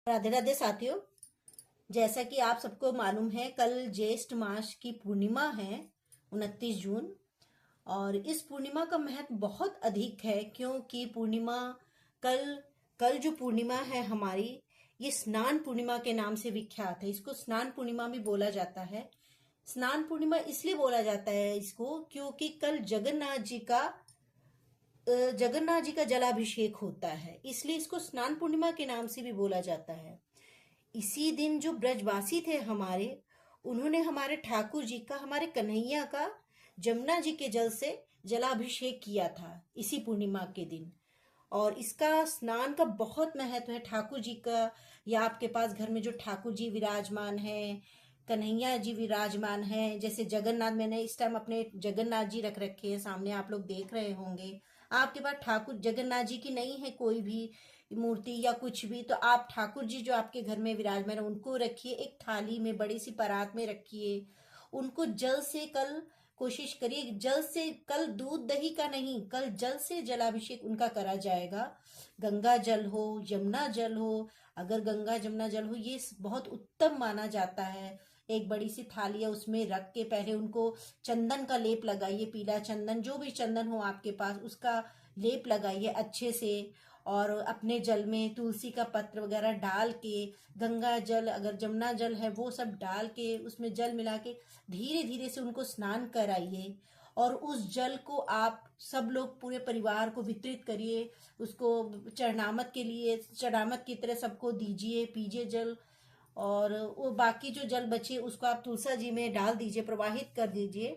राधे राधे साथियों। जैसा कि आप सबको मालूम है, कल ज्येष्ठ मास की पूर्णिमा है, 29 जून। और इस पूर्णिमा का महत्व बहुत अधिक है, क्योंकि पूर्णिमा कल कल जो पूर्णिमा है हमारी, ये स्नान पूर्णिमा के नाम से विख्यात है। इसको स्नान पूर्णिमा भी बोला जाता है। स्नान पूर्णिमा इसलिए बोला जाता है इसको, क्योंकि कल जगन्नाथ जी का जलाभिषेक होता है, इसलिए इसको स्नान पूर्णिमा के नाम से भी बोला जाता है। इसी दिन जो ब्रजवासी थे हमारे, उन्होंने हमारे ठाकुर जी का, हमारे कन्हैया का जमुना जी के जल से जलाभिषेक किया था इसी पूर्णिमा के दिन। और इसका स्नान का बहुत महत्व है ठाकुर जी का। या आपके पास घर में जो ठाकुर जी विराजमान है, कन्हैया जी विराजमान है, जैसे जगन्नाथ, मैंने इस टाइम अपने जगन्नाथ जी रख रखे हैं सामने, आप लोग देख रहे होंगे। आपके पास ठाकुर जगन्नाथ जी की नहीं है कोई भी मूर्ति या कुछ भी, तो आप ठाकुर जी जो आपके घर में विराजमान है उनको रखिए, एक थाली में, बड़ी सी परात में रखिए। उनको जल से कल कोशिश करिए, जल से कल दूध दही का नहीं, कल जल से जलाभिषेक उनका करा जाएगा। गंगा जल हो, यमुना जल हो, अगर गंगा जमुना जल हो, ये बहुत उत्तम माना जाता है। एक बड़ी सी थाली है, उसमें रख के पहले उनको चंदन का लेप लगाइए, पीला चंदन, जो भी चंदन हो आपके पास उसका लेप लगाइए अच्छे से। और अपने जल में तुलसी का पत्र वगैरह डाल के, गंगा जल अगर जमुना जल है वो सब डाल के, उसमें जल मिला के धीरे धीरे से उनको स्नान कराइए। और उस जल को आप सब लोग पूरे परिवार को वितरित करिए, उसको चरणामत के लिए, चरणामत की तरह सबको दीजिए, पीजिए जल। और वो बाकी जो जल बचे उसको आप तुलसा जी में डाल दीजिए, प्रवाहित कर दीजिए।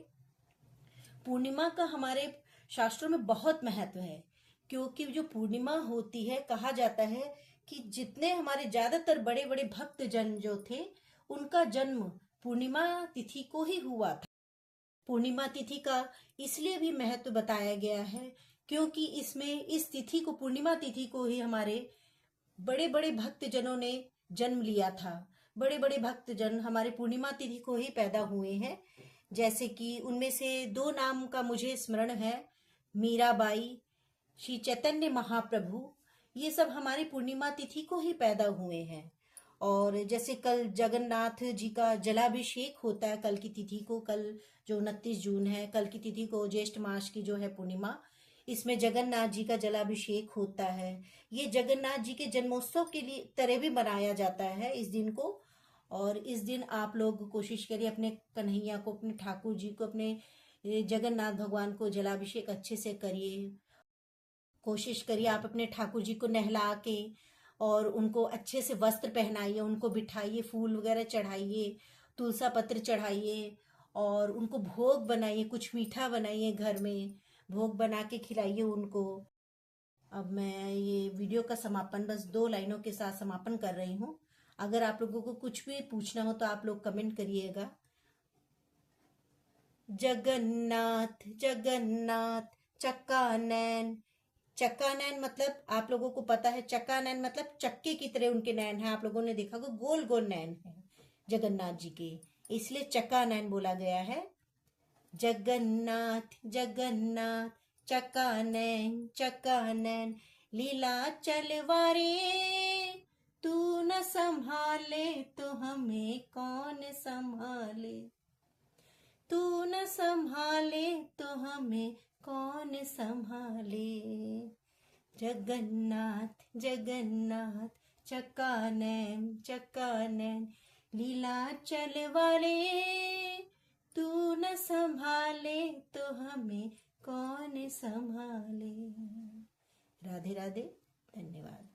पूर्णिमा का हमारे शास्त्रों में बहुत महत्व है, क्योंकि जो पूर्णिमा होती है, कहा जाता है कि जितने हमारे ज्यादातर बड़े बड़े भक्त जन जो थे, उनका जन्म पूर्णिमा तिथि को ही हुआ था। पूर्णिमा तिथि का इसलिए भी महत्व बताया गया है, क्योंकि इसमें इस तिथि को, पूर्णिमा तिथि को ही हमारे बड़े बड़े भक्त जनों ने जन्म लिया था। बड़े बड़े भक्त जन हमारे पूर्णिमा तिथि को ही पैदा हुए हैं। जैसे कि उनमें से दो नाम का मुझे स्मरण है, मीराबाई, श्री चैतन्य महाप्रभु, ये सब हमारी पूर्णिमा तिथि को ही पैदा हुए हैं। और जैसे कल जगन्नाथ जी का जलाभिषेक होता है कल की तिथि को, कल जो 29 जून है, कल की तिथि को ज्येष्ठ मास की जो है पूर्णिमा, इसमें जगन्नाथ जी का जलाभिषेक होता है। ये जगन्नाथ जी के जन्मोत्सव के लिए तरह भी मनाया जाता है इस दिन को। और इस दिन आप लोग कोशिश करिए, अपने कन्हैया को, अपने ठाकुर जी को, अपने जगन्नाथ भगवान को जलाभिषेक अच्छे से करिए। कोशिश करिए आप अपने ठाकुर जी को नहला के और उनको अच्छे से वस्त्र पहनाइए, उनको बिठाइए, फूल वगैरह चढ़ाइए, तुलसा पत्र चढ़ाइए, और उनको भोग बनाइए, कुछ मीठा बनाइए, घर में भोग बना के खिलाइए उनको। अब मैं ये वीडियो का समापन बस 2 लाइनों के साथ समापन कर रही हूँ। अगर आप लोगों को कुछ भी पूछना हो तो आप लोग कमेंट करिएगा। जगन्नाथ जगन्नाथ चक्कानैन। चक्कानैन मतलब आप लोगों को पता है, चक्कानैन मतलब चक्के की तरह उनके नैन है। आप लोगों ने देखा होगा, गोल गोल नैन है जगन्नाथ जी के, इसलिए चक्कानैन बोला गया है। जगन्नाथ जगन्नाथ चक्कानैन चक्कानैन, लीला चलवारे, तू न संभाले तो हमें कौन संभाले, तू न संभाले तो हमें कौन संभाले। जगन्नाथ जगन्नाथ चक्कानैन चक्कानैन, लीला चलवारे, तू न संभाले तो हमें कौन संभाले। राधे राधे, धन्यवाद।